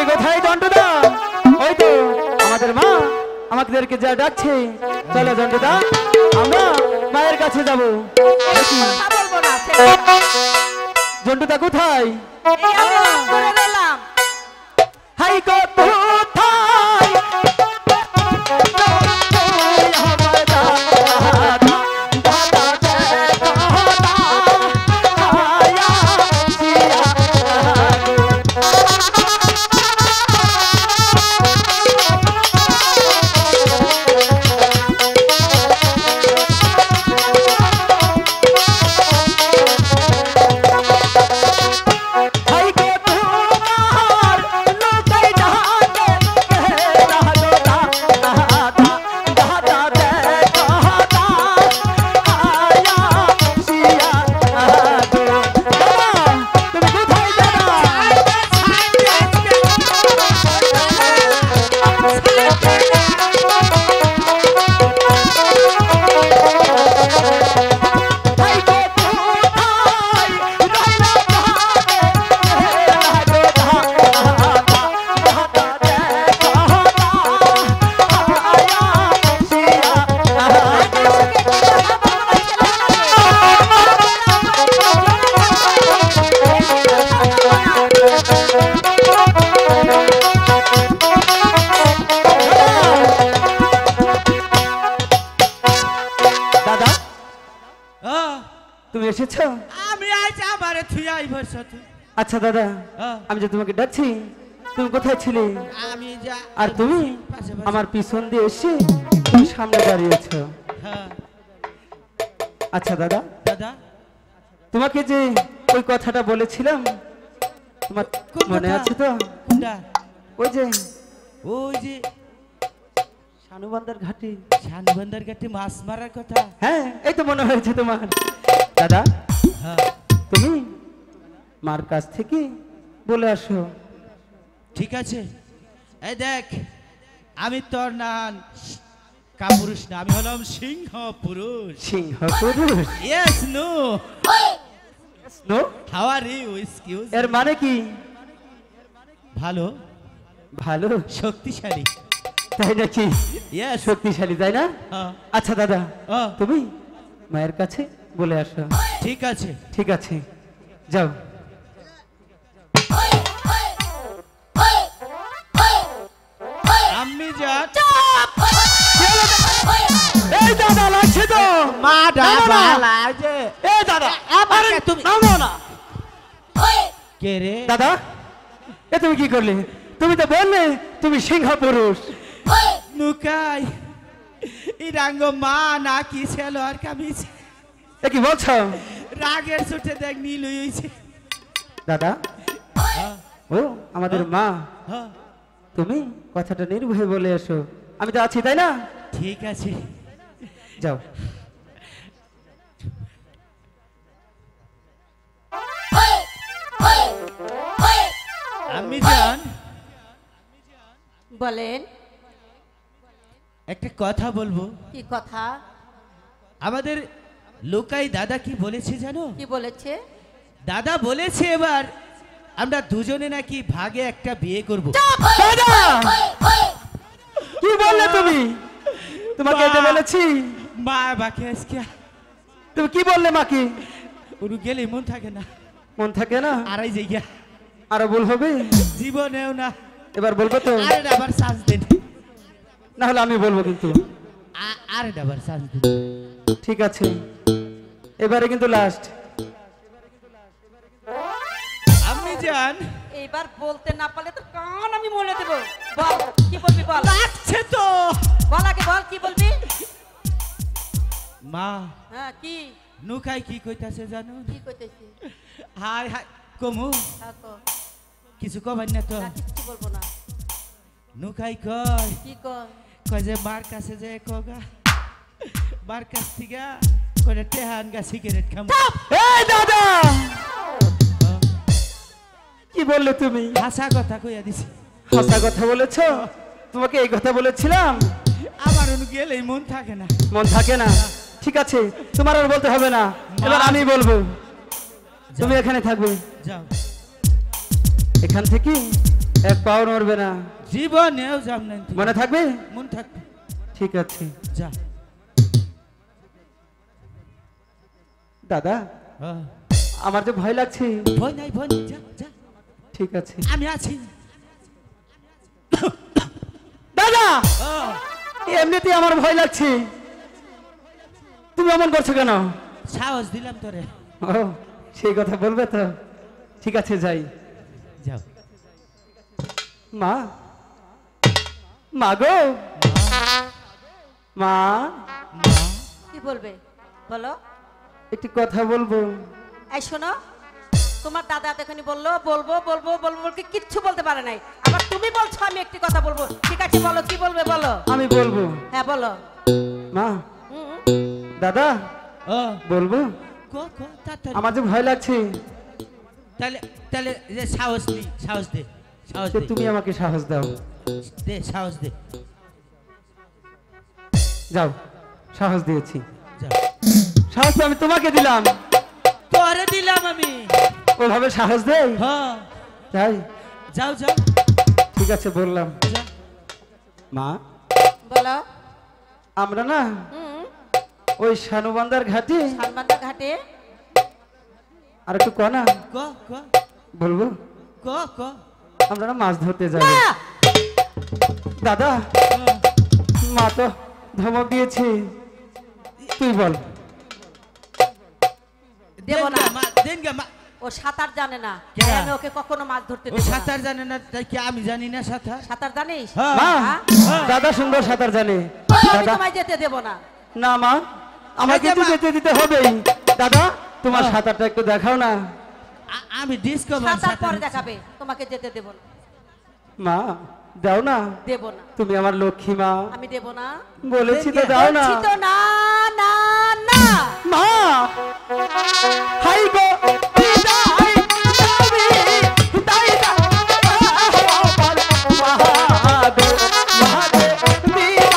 কোথায় জন্টুদা? ওই তো আমাদের মা আমাদেরকে যা ডাকছে। চলো জন্টুদা, আমরা মায়ের কাছে যাব। জন্টুদা কোথায়? হাই কোথায়? আচ্ছা দাদা, আমি যে তোমাকে ডাকছি, তুমি কোথায় ছিলে? আর তুমি আমার পিছন দিয়ে এসে তুমি সামনে দাঁড়িয়েছ। আচ্ছা দাদা, তোমাকে যে ওই কথাটা বলেছিলাম তোমার মনে আছে তো? ওই যে শানুবান্দার ঘাটে মাছ মারার কথা। হ্যাঁ, এই তো মনে হয়েছে তোমার। দাদা, তুমি মার কাছ থেকে বলে আসো। ঠিক আছে। এই দেখ, আমি তোর নাম কাপুরুষ না, আমি হলাম সিংহ পুরুষ। সিংহ পুরুষ? Yes. No no, how are you? Excuse. এর মানে কি? ভালো ভালো, শক্তিশালী। তাই নাকি? ইয়েস, শক্তিশালী, তাই না? আচ্ছা দাদা, তুমি মায়ের কাছে বলে আসো। ঠিক আছে। ঠিক আছে, যাও। আমি যা এই দাদা, লাগছে তো মা ডাবা লাগে। এই দাদা, আরে তুমি নামো না। কে রে দাদা? এ তুমি কি করলে? তুমি তো বললে তুমি সিংহ পুরুষ। নুকাই ইরাঙ্গ মা না কি ছিল আর কামিজ। এ কি বলছো? রাগের ছুটে দেখ নীল হইছে। দাদা, ও আমাদের মা, তুমি কথাটা নির্ভয়ে বলে এসো। আমি তো আছি, তাই না? ঠিক আছে, যাও। আমি জান বলেন। একটা কথা বলবো। কি কথা? আমাদের লোকাই দাদা কি বলেছে জানো? কি বলেছে? দাদা বলেছে এবার আমরা দুজনে নাকি ভাগে একটা বিয়ে করব। দাদা, কি বললে তুমি? তোমাকে এটা বলেছি? মা বাকি আজকে তুমি কি বললে মাকে? ওরু গেলে মন থাকে না। মন থাকে না? আড়াই জায়গা আরো ভুল হবে জীবনেও না। এবার বলবো তো? আরে আবার চান্স দেন, না হলে আমি বলবো কিন্তু। আরে আবার চান্স দেন। ঠিক আছে, এবারে কিন্তু লাস্ট। আমি জান এবার বলতে না পারলে তো কান আমি বলে দেব। বল, কি বলবি বল। লাগছে তো, বল আগে বল, কি বলবি? মা। হ্যাঁ, কি নুকাই কি কইতাছে জানো? কি কইতেছি? হাই হাই কমু কিছু কবার না তো? কিছু বলবো না। নুকাই কয় কি কয়? কয় যে মার কাছে যে কগা মার কাছ থেকে কয়টা টেহান গা সিগারেট খাম। এই দাদা, কি বললে তুমি? হাসা কথা কইয়া দিছি। হাসা কথা বলেছ? তোমাকে এই কথা বলেছিলাম? আমার গেলেই মন থাকে না। মন থাকে না? ঠিক আছে, তোমার আর বলতে হবে না, এবার আমি বলবো। তুমি এখানে থাকবে। যাও। এখান থেকে এক পাও নড়বে না, জীবনেও যাব না। মনে থাকবে? মন থাকবে। ঠিক আছে যা। দাদা হ্যাঁ। আমার যে ভয় লাগছে। ভয় নাই, ভয় নাই, যা যা। ঠিক আছে আমি আছি। দাদা হ্যাঁ। এমনিতেই আমার ভয় লাগছে, তুমি এমন করছো কেন? সাহস দিলাম তোরে। ও সেই কথা বলবে তো, ঠিক আছে যাই। যাও। মা, মা গো, মা। কি বলবে বলো? একটি কথা বলবো। এই শোনো, তোমার দাদা এতখানি বললো বলবো বলবো বলবো বলকে কিচ্ছু বলতে পারে নাই, আবার তুমি বলছো আমি একটি কথা বলবো। ঠিক আছে বলো, কি বলবে বলো। আমি বলবো। হ্যাঁ বলো। মা, হুম, দাদা ও বলবো। কো কো তাড়াতাড়ি। আমার যে ভয় লাগছে। তাহলে তাহলে যে সাহস দি, সাহস দে, সাহস সে দে। তুমি আমাকে সাহস দাও। দে সাহস দে। যাও, সাহস দিয়েছি। যাও। সাহস তো আমি তোমাকে দিলাম, তোরে দিলাম আমি। ওভাবে সাহস দেই? হ্যাঁ। যাই। যাও যাও। ঠিক আছে বললাম। যা। মা, বলো। আমরা না হুম, ওই শানুবান্দার ঘাটে সালমানদা ঘাটে। আর একটু কনা কো কো বলবো, কো কো। আমরা না মাছ ধরতে যাবো। না, দাদা হ্যাঁ। মা তো ধমক দিয়েছে, তুই বল। দেবো না। দেন গে মা। ও সাঁতার জানে না, কে? তাই আমি ওকে কখনো মাছ ধরতে ও দেব না। সাঁতার জানে না, তাই কি আমি জানি না সাঁতার? সাঁতার জানিস? হ্যাঁ। মা, হ্যাঁ? দাদা সুন্দর সাঁতার জানে। আমি দাদা তোমায় যেতে দেব না। না মা, আমাকে তো মা। যেতে দিতে হবেই। দাদা তোমার হ্যাঁ। সাঁতারটা একটু দেখাও না। আমি ডিসকভার সাঁতার পরে দেখাবে, তোমাকে যেতে দেব না। মা দাও না, দেব না, তুমি আমার লক্ষ্মী মা, আমি দেব না। বলেছি তো দাও না। বলছি তো না না না। মা হাই গো বিদায় যাবি, তাই না আমার মহাদেব, মহাদেব বিদায়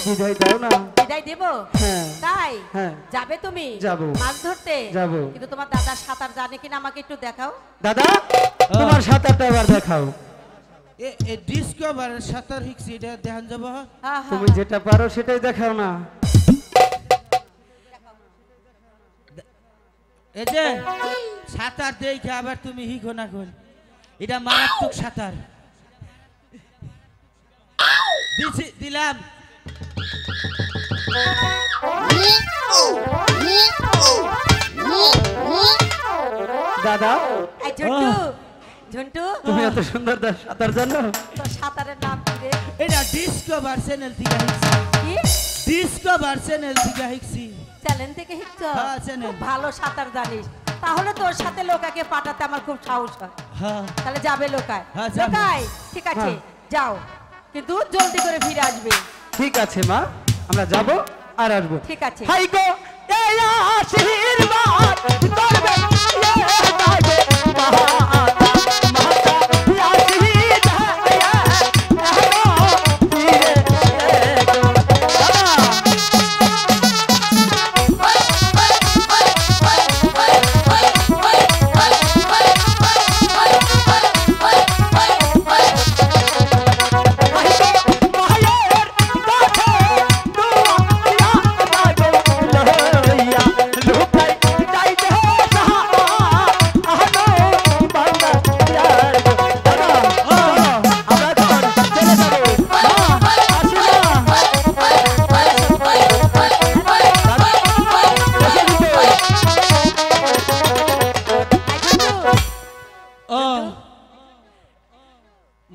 বিদায় দাও না। বিদায় দেব? হ্যাঁ। তাই? হ্যাঁ। যাবে তুমি? যাবো। মাছ ধরতে? যাবো। কিন্তু তোমার দাদা সাঁতার জানে কিনা আমাকে একটু দেখাও। দাদা তোমার সাঁতারটা এবার দেখাও। এ ডিসকভার সাঁতার শিখছি এটা দেখান যাব তুমি যেটা পারো সেটাই দেখাও না। এই যে সাঁতার দেখে আবার তুমি শিখো না কোন এটা মারাত্মক সাঁতার দিলাম। দাদা এই ঝন্টু ঝন্টু তুমি এত সুন্দর সাঁতার জানো? তোর সাঁতারের নাম কি রে? এটা ডিসকভার চ্যানেল থেকে শিখছি। কি ডিসকভার চ্যানেল থেকে শিখছি। চ্যানেল থেকে শিখছো? হ্যাঁ, চ্যানেল। খুব ভালো সাঁতার জানিস, তাহলে তোর সাথে লোকাকে পাঠাতে আমার খুব সাহস হয়। হ্যাঁ তাহলে যাবে লোকায়? হ্যাঁ, যাবো। লোকায় ঠিক আছে, হ্যাঁ। যাও, কিন্তু জলদি করে ফিরে আসবে। ঠিক আছে মা, আমরা যাব আর আসবো। ঠিক আছে। হাই গো এই আশীর্বাদ করবে এ দাগে মাতা মাতা আশীর্বাদ এহনো ফিরে গো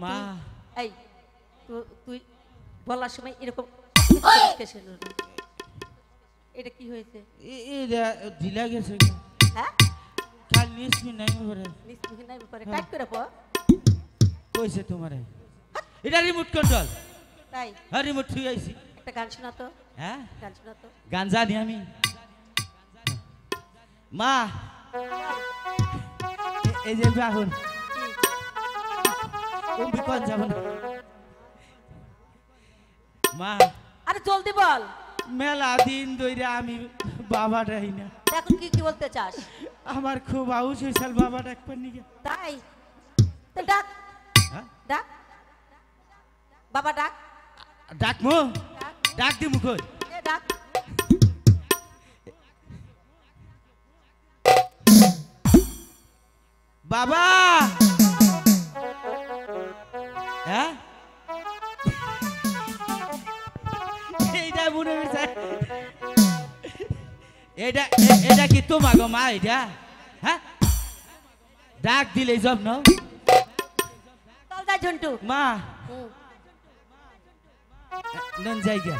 মা এই তুই বলার সময় এরকম এটা কি হয়েছে? এটা ঢিলা গেছে হ্যাঁ কাল নিসমি নাই পরে নিশ্চয় নাই ব্যাপারে কাট করে পর কইছে তোমারে এটা রিমোট কন্ট্রোল। তাই হ্যাঁ রিমোট থুই আইছি। একটা গান শোনা তো, হ্যাঁ গান শোনা তো। গান জানি আমি। মা এই যে এখন তুমি কোন যাব না মা? আরে জলদি বল, মেলা দিন ধরে আমি বাবা ডাই না। এখন কি কি বলতে চাস? আমার খুব আউস হয়েছিল বাবা ডাকবার নিকে। তাই তো ডাক, হ্যাঁ ডাক বাবা ডাক, ডাকমু ডাক, ডাক দিমু কই? এ ডাক। বাবা হ্যাঁ এইটা মনে হচ্ছে এটা কি তোমার গো মা? এটা হ্যাঁ ডাক দিলে জব নাও চল যা ঝন্টু। মা হুম। নন জায়গা